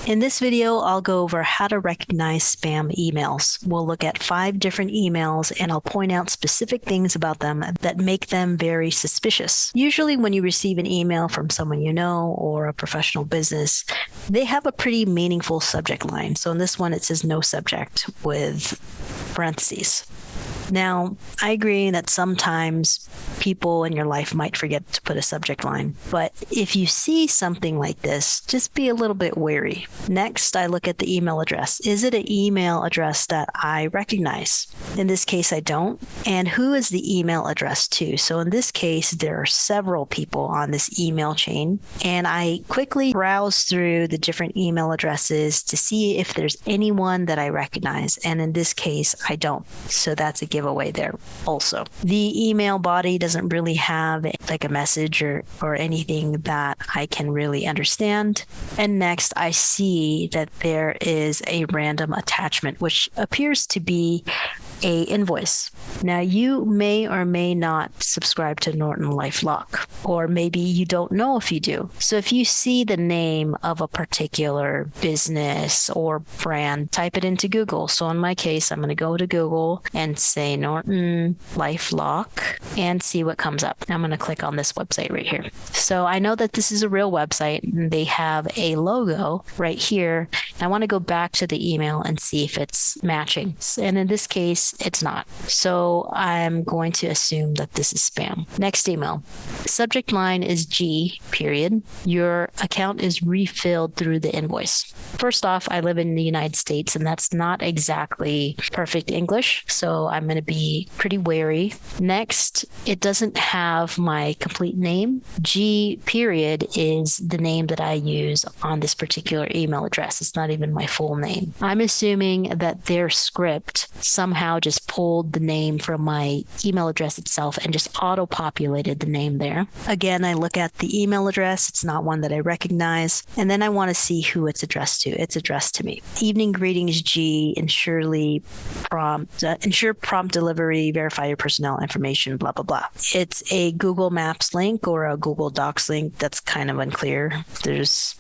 In this video, I'll go over how to recognize spam emails. We'll look at 5 different emails and I'll point out specific things about them that make them very suspicious. Usually when you receive an email from someone you know or a professional business, they have a pretty meaningful subject line. So in this one, it says no subject with parentheses. Now, I agree that sometimes people in your life might forget to put a subject line, but if you see something like this, just be a little bit wary. Next, I look at the email address. Is it an email address that I recognize? In this case, I don't. And who is the email address to? So in this case, there are several people on this email chain, and I quickly browse through the different email addresses to see if there's anyone that I recognize. And in this case, I don't. So that's a giveaway there also. The email body doesn't really have like a message or anything that I can really understand. And next, I see that there is a random attachment, which appears to be a invoice. Now, you may or may not subscribe to Norton LifeLock, or maybe you don't know if you do. So if you see the name of a particular business or brand, type it into Google. So in my case, I'm going to go to Google and say Norton LifeLock and see what comes up. I'm going to click on this website right here. So I know that this is a real website and they have a logo right here. I want to go back to the email and see if it's matching. And in this case, it's not. So I'm going to assume that this is spam. Next email. Subject line is G, period. Your account is refilled through the invoice. First off, I live in the United States, and that's not exactly perfect English, so I'm going to be pretty wary. Next, it doesn't have my complete name. G, period, is the name that I use on this particular email address. It's not even my full name. I'm assuming that their script somehow just pulled the name from my email address itself and just auto-populated the name there. Again, I look at the email address. It's not one that I recognize. And then I want to see who it's addressed to. It's addressed to me. Evening greetings, G. Ensure prompt delivery, verify your personnel information, blah, blah, blah. It's a Google Maps link or a Google Docs link. That's kind of unclear. There's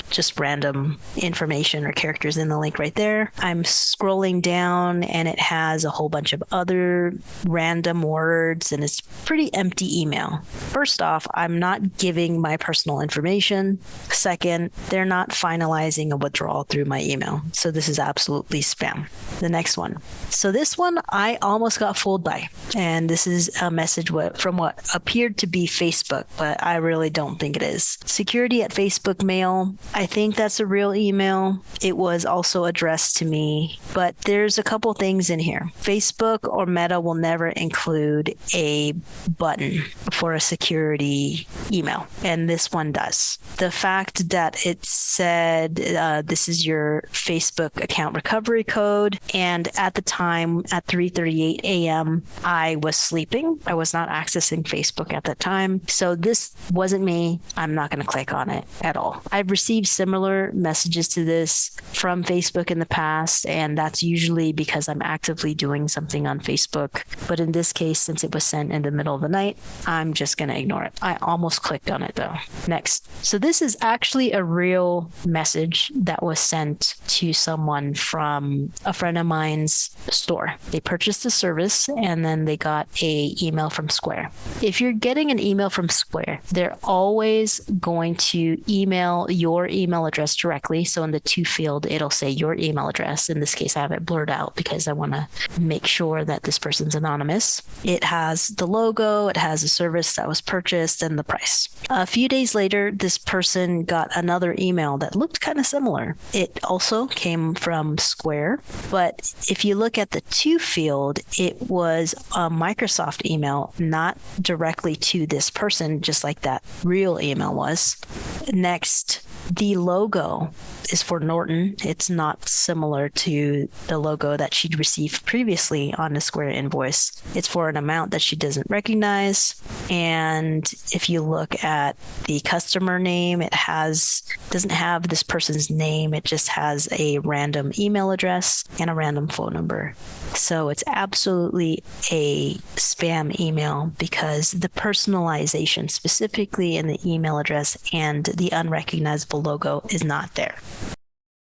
just random information or characters in the link right there. I'm scrolling down and it has a whole bunch of other random words and it's pretty empty email. First off, I'm not giving my personal information. Second, they're not finalizing a withdrawal through my email. So this is absolutely spam. The next one. So this one I almost got fooled by. And this is a message from what appeared to be Facebook, but I really don't think it is. Security at Facebook Mail. I think that's a real email. It was also addressed to me, but there's a couple things in here. Facebook or Meta will never include a button for a security email, and this one does. The fact that it said this is your Facebook account recovery code, and at the time at 3:38 a.m. I was sleeping. I was not accessing Facebook at that time, so this wasn't me. I'm not going to click on it at all. I've received similar messages to this from Facebook in the past, and that's usually because I'm actively doing something on Facebook. But in this case, since it was sent in the middle of the night, I'm just going to ignore it. I almost clicked on it though. Next. So this is actually a real message that was sent to someone from a friend of mine's store. They purchased a service and then they got a email from Square. If you're getting an email from Square, they're always going to email your email address directly. So in the to field, it'll say your email address. In this case, I have it blurred out because I want to make sure that this person's anonymous. It has the logo, it has a service that was purchased, and the price. A few days later, this person got another email that looked kind of similar. It also came from Square, but if you look at the to field, it was a Microsoft email, not directly to this person, just like that real email was. Next, the logo is for Norton. It's not similar to the logo that she'd received previously on the Square invoice. It's for an amount that she doesn't recognize. And if you look at the customer name, it doesn't have this person's name. It just has a random email address and a random phone number. So it's absolutely a spam email because the personalization specifically in the email address and the unrecognizable logo is not there.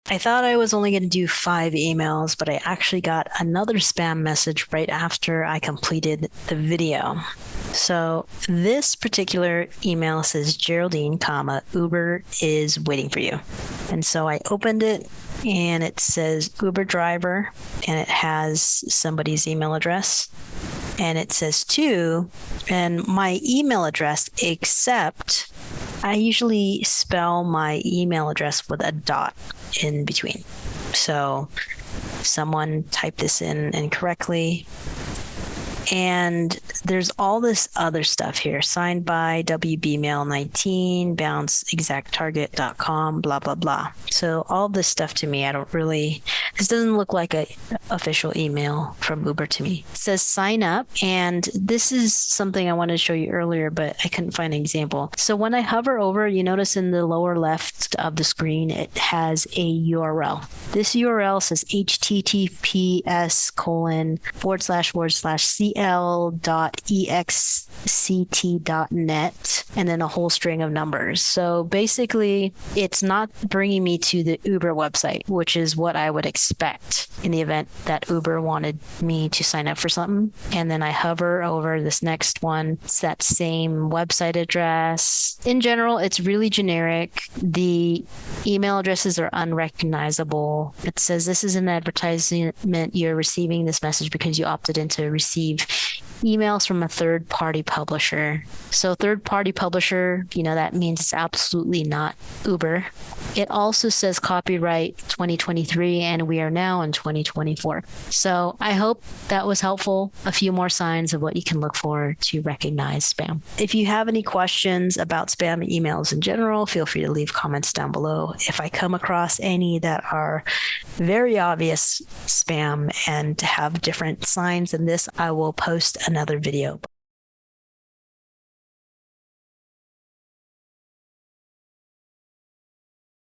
I thought I was only going to do 5 emails, but I actually got another spam message right after I completed the video. So this particular email says, Geraldine, Uber is waiting for you. And so I opened it and it says Uber driver, and it has somebody's email address, and it says to, and my email address, except I usually spell my email address with a dot in between. So someone typed this in incorrectly. And there's all this other stuff here, signed by WBmail19, bounceexacttarget.com, blah, blah, blah. So all this stuff to me, this doesn't look like a official email from Uber to me. It says sign up. And this is something I wanted to show you earlier, but I couldn't find an example. So when I hover over, you notice in the lower left of the screen, it has a URL. This URL says https://cl.ext.net, and then a whole string of numbers. So basically, it's not bringing me to the Uber website, which is what I would expect in the event that Uber wanted me to sign up for something. And then I hover over this next one. It's that same website address. In general, it's really generic. The email addresses are unrecognizable. It says this is an advertisement. You're receiving this message because you opted in to receive emails from a third-party publisher. So third-party publisher, that means it's absolutely not Uber. It also says copyright 2023, and we are now in 2024. So I hope that was helpful. A few more signs of what you can look for to recognize spam. If you have any questions about spam emails in general, feel free to leave comments down below. If I come across any that are very obvious spam and have different signs than this, I will post another video.